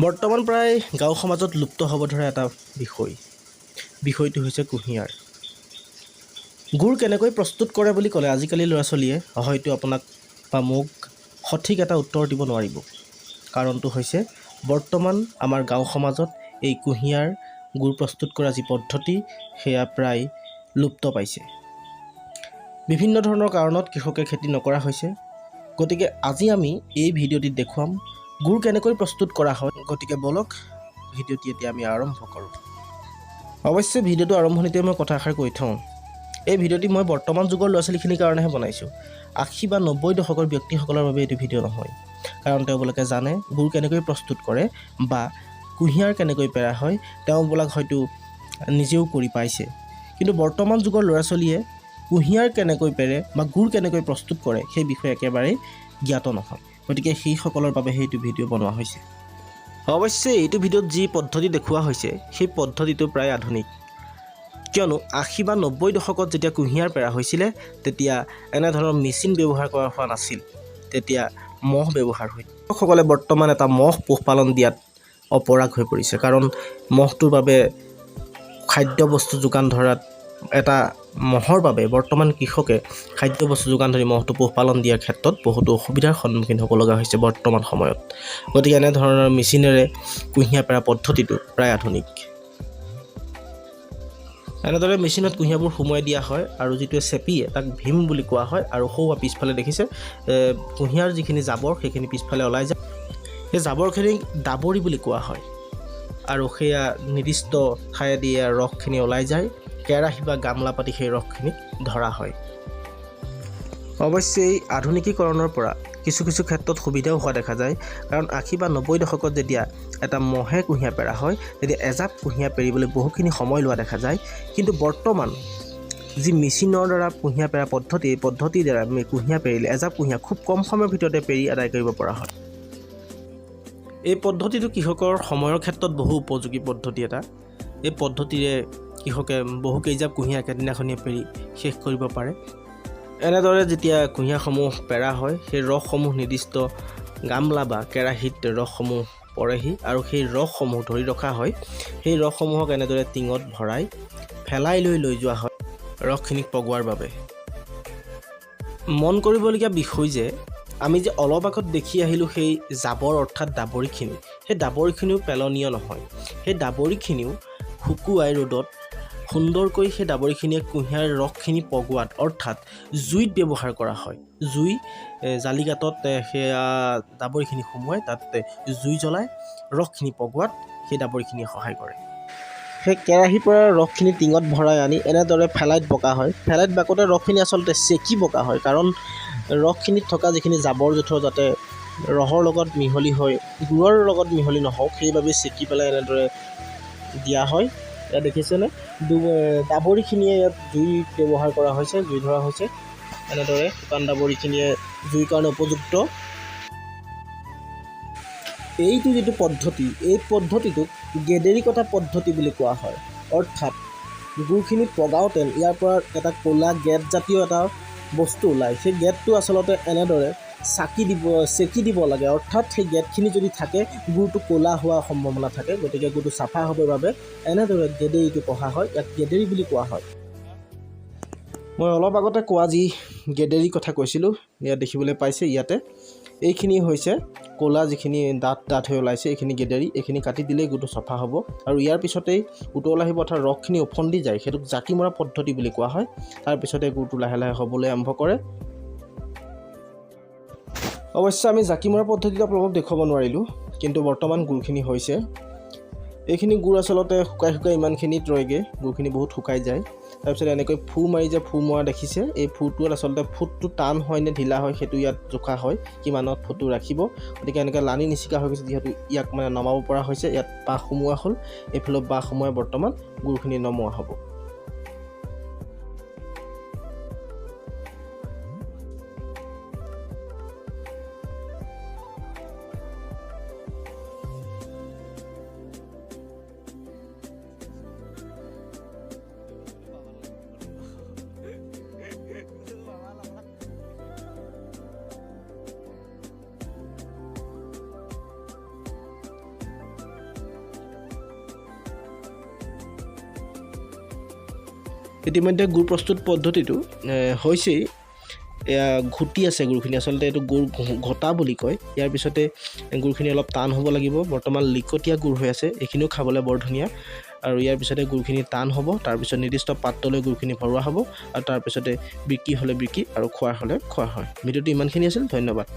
বৰ্তমান প্ৰায় গাঁও সমাজত লুপ্ত হ'ব ধৰা এটা বিষয়টো হৈছে কুঁহিয়াৰ। গুড় কেনেকৈ প্ৰস্তুত কৰে বুলি ক'লে আজিকালি ল'ৰা ছোৱালীয়ে হয়তো আপোনাক বা মোক সঠিক এটা উত্তৰ দিব নোৱাৰিব। কাৰণটো হৈছে বৰ্তমান আমাৰ গাঁও সমাজত এই কুঁহিয়াৰ গুড় প্ৰস্তুত কৰা যি পদ্ধতি সেয়া প্ৰায় লুপ্ত পাইছে। বিভিন্ন ধৰণৰ কাৰণত কৃষকে খেতি নকৰা হৈছে। গতিকে আজি আমি এই ভিডিঅ'টিত দেখুৱাম গুড় কেনেকৈ প্ৰস্তুত কৰা হয়। গতিকে বলক ভিডিঅ'টি এতিয়া আমি আৰম্ভ কৰোঁ। অৱশ্যে ভিডিঅ'টো আৰম্ভণিতে মই কথা এষাৰ কৈ থওঁ, এই ভিডিঅ'টি মই বৰ্তমান যুগৰ ল'ৰা ছোৱালীখিনিৰ কাৰণেহে বনাইছোঁ। 80 বা 90 দশকৰ ব্যক্তিসকলৰ বাবে এইটো ভিডিঅ' নহয়। কাৰণ তেওঁলোকে জানে গুড় কেনেকৈ প্ৰস্তুত কৰে বা কুঁহিয়াৰ কেনেকৈ পেৰা হয়, তেওঁবিলাক হয়তো নিজেও কৰি পাইছে। কিন্তু বৰ্তমান যুগৰ ল'ৰা ছোৱালীয়ে কুঁহিয়াৰ কেনেকৈ পেৰে বা গুড় কেনেকৈ প্ৰস্তুত কৰে সেই বিষয়ে একেবাৰেই জ্ঞাত নহয়। গতিকে সেইসকলৰ বাবে সেইটো ভিডিঅ' বনোৱা হৈছে। অৱশ্যে এইটো ভিডিঅ'ত যি পদ্ধতি দেখুওৱা হৈছে সেই পদ্ধতিটো প্ৰায় আধুনিক। কিয়নো 80 বা 90 দশকত যেতিয়া কুঁহিয়াৰ পেৰা হৈছিলে তেতিয়া এনেধৰণৰ মেচিন ব্যৱহাৰ কৰা হোৱা নাছিল। তেতিয়া মহ ব্যৱহাৰ হৈছিল। কৃষকসকলে বৰ্তমান এটা মহ পোহপালন দিয়াত অপৰাগ হৈ পৰিছে। কাৰণ মহটোৰ বাবে খাদ্যবস্তু যোগান ধৰাত এটা মহৰ বাবে বৰ্তমান কৃষকে খাদ্যবস্তু যোগান ধৰি মহটো পোহপালন দিয়াৰ ক্ষেত্ৰত বহুতো অসুবিধাৰ সন্মুখীন হ'ব লগা হৈছে বৰ্তমান সময়ত। গতিকে এনেধৰণৰ মেচিনেৰে কুঁহিয়াৰ পেৰা পদ্ধতিটো প্ৰায় আধুনিক। এনেদৰে মেচিনত কুঁহিয়াৰবোৰ সুমুৱাই দিয়া হয় আৰু যিটোৱে চেপিয়ে তাক ভীম বুলি কোৱা হয়। আৰু সৌৱা পিছফালে দেখিছে কুঁহিয়াৰ যিখিনি জাবৰ সেইখিনি পিছফালে ওলাই যায়। সেই জাবৰখিনিক ডাবৰি বুলি কোৱা হয়। আৰু সেয়া নিৰ্দিষ্ট ঠাইদি ৰসখিনি ওলাই যায়। কেৰাহী বা গামলা পাতি সেই ৰসখিনিক ধৰা হয়। অৱশ্যে এই আধুনিকীকৰণৰ পৰা কিছু ক্ষেত্ৰত সুবিধাও হোৱা দেখা যায়। কাৰণ 80 বা 90 দশকত যেতিয়া এটা মহে কুঁহিয়াৰ পেৰা হয় তেতিয়া এজাপ কুঁহিয়াৰ পেৰিবলৈ বহুখিনি সময় লোৱা দেখা যায়। কিন্তু বৰ্তমান যি মেচিনৰ দ্বাৰা কুঁহিয়াৰ পেৰা পদ্ধতি, এই পদ্ধতিৰ দ্বাৰা কুঁহিয়াৰ পেৰিলে এজাপ কুঁহিয়াৰ খুব কম সময়ৰ ভিতৰতে পেৰি আদায় কৰিব পৰা হয়। এই পদ্ধতিটো কৃষকৰ সময়ৰ ক্ষেত্ৰত বহু উপযোগী পদ্ধতি এটা। এই পদ্ধতিৰে কৃষকে বহু কেইজাপ কুঁহিয়াৰ একেদিনাখনিয়ে পেৰি শেষ কৰিব পাৰে। এনেদৰে যেতিয়া কুঁহিয়াৰসমূহ পেৰা হয় সেই ৰসসমূহ নিৰ্দিষ্ট গামলা বা কেৰাহীত ৰসসমূহ পৰেহি আৰু সেই ৰসসমূহ ধৰি ৰখা হয়। সেই ৰসসমূহক এনেদৰে টিঙত ভৰাই ফেলাই লৈ যোৱা হয় ৰসখিনিক পগোৱাৰ বাবে। মন কৰিবলগীয়া বিষয় যে আমি যে অলপ আগত দেখি আহিলোঁ সেই জাবৰ অৰ্থাৎ ডাবৰিখিনি, সেই ডাবৰিখিনিও পেলনীয় নহয়। সেই ডাবৰিখিনিও শুকুৱাই ৰ'দত সুন্দৰকৈ সেই ডাবৰিখিনিয়ে কুঁহিয়াৰ ৰসখিনি পগোৱাত অৰ্থাৎ জুইত ব্যৱহাৰ কৰা হয়। জুই জালিকাটত সেয়া ডাবৰিখিনি সুমুৱাই তাত জুই জ্বলাই ৰসখিনি পগোৱাত সেই ডাবৰিখিনিয়ে সহায় কৰে। সেই কেৰাহীৰ পৰা ৰসখিনি টিঙত ভৰাই আনি এনেদৰে ফেলাইত বকা হয়। ফেলাইত বাকোতে ৰসখিনি আচলতে চেকি বকা হয়। কাৰণ ৰসখিনিত থকা যিখিনি জাবৰ জোঁথৰ যাতে ৰসৰ লগত মিহলি হৈ গুড়ৰ লগত মিহলি নহওক সেইবাবে চেকি পেলাই এনেদৰে দিয়া হয়। ইয়াত দেখিছেনে ডাবৰিখিনিয়ে ইয়াত জুই ব্যৱহাৰ কৰা হৈছে, জুই ধৰা হৈছে। এনেদৰে শুকান ডাবৰিখিনিয়ে জুইৰ কাৰণে উপযুক্ত। এইটো যিটো পদ্ধতি, এই পদ্ধতিটোক গেদেৰি কটা পদ্ধতি বুলি কোৱা হয়। অৰ্থাৎ গুড়খিনি পগাওঁতে ইয়াৰ পৰা এটা ক'লা গেট জাতীয় এটা বস্তু ওলায়। সেই গেটটো আচলতে এনেদৰে চেকি দিব লাগে। অৰ্থাৎ সেই গেটখিনি যদি থাকে গুড়টো ক'লা হোৱাৰ সম্ভাৱনা থাকে। গতিকে গুড়টো চাফা হ'বৰ বাবে এনেদৰে গেদেৰিটো পঢ়া হয়। ইয়াক গেদেৰি বুলি কোৱা হয়। মই অলপ আগতে কোৱা যি গেদেৰি কথা কৈছিলোঁ ইয়াত দেখিবলৈ পাইছে। ইয়াতে এইখিনি হৈছে ক'লা যিখিনি ডাঠ হৈ ওলাইছে এইখিনি গেদেৰি। এইখিনি কাটি দিলেই গুড়টো চাফা হ'ব আৰু ইয়াৰ পিছতেই উতল আহিব অৰ্থাৎ ৰসখিনি ওফন্দি যায়। সেইটোক জাকি মৰা পদ্ধতি বুলি কোৱা হয়। তাৰপিছতে গুড়টো লাহে হ'বলৈ আৰম্ভ কৰে। অৱশ্যে আমি জাকি মৰা পদ্ধতিটো আপোনালোকক দেখুৱাব নোৱাৰিলোঁ, কিন্তু বৰ্তমান গুড়খিনি হৈছে। এইখিনি গুড় আচলতে শুকাই ইমানখিনিত ৰয়গৈ। গুড়খিনি বহুত শুকাই যায়। তাৰপিছত এনেকৈ ফু মাৰি যে ফু মৰা দেখিছে, এই ফুটোত আচলতে ফুটটো টান হয় নে ঢিলা হয় সেইটো ইয়াত জোখা হয়, কিমানত ফুটটো ৰাখিব। গতিকে এনেকৈ লানি নিচিকা হৈ গৈছে যিহেতু ইয়াক নমাব পৰা হৈছে। ইয়াত বাঁহ সোমোৱা হ'ল, এইফালে বাঁহ সোমোৱাই বৰ্তমান গুড়খিনি নমোৱা হ'ব। ইতিমধ্যে গুড় প্ৰস্তুত পদ্ধতিটো হৈছেই। এয়া ঘুটি আছে গুড়খিনি, আচলতে এইটো গুড় ঘটা বুলি কয়। ইয়াৰ পিছতে গুড়খিনি অলপ টান হ'ব লাগিব। বৰ্তমান লিকটীয়া গুড় হৈ আছে, এইখিনিও খাবলৈ বৰ ধুনীয়া। আৰু ইয়াৰ পিছতে গুড়খিনি টান হ'ব, তাৰপিছত নিৰ্দিষ্ট পাত্ৰলৈ গুড়খিনি ভৰোৱা হ'ব আৰু তাৰপিছতে বিক্ৰী হ'লে বিক্ৰী আৰু খোৱাৰ হ'লে খোৱা হয়। ভিডিঅ'টো ইমানখিনি আছিল, ধন্যবাদ।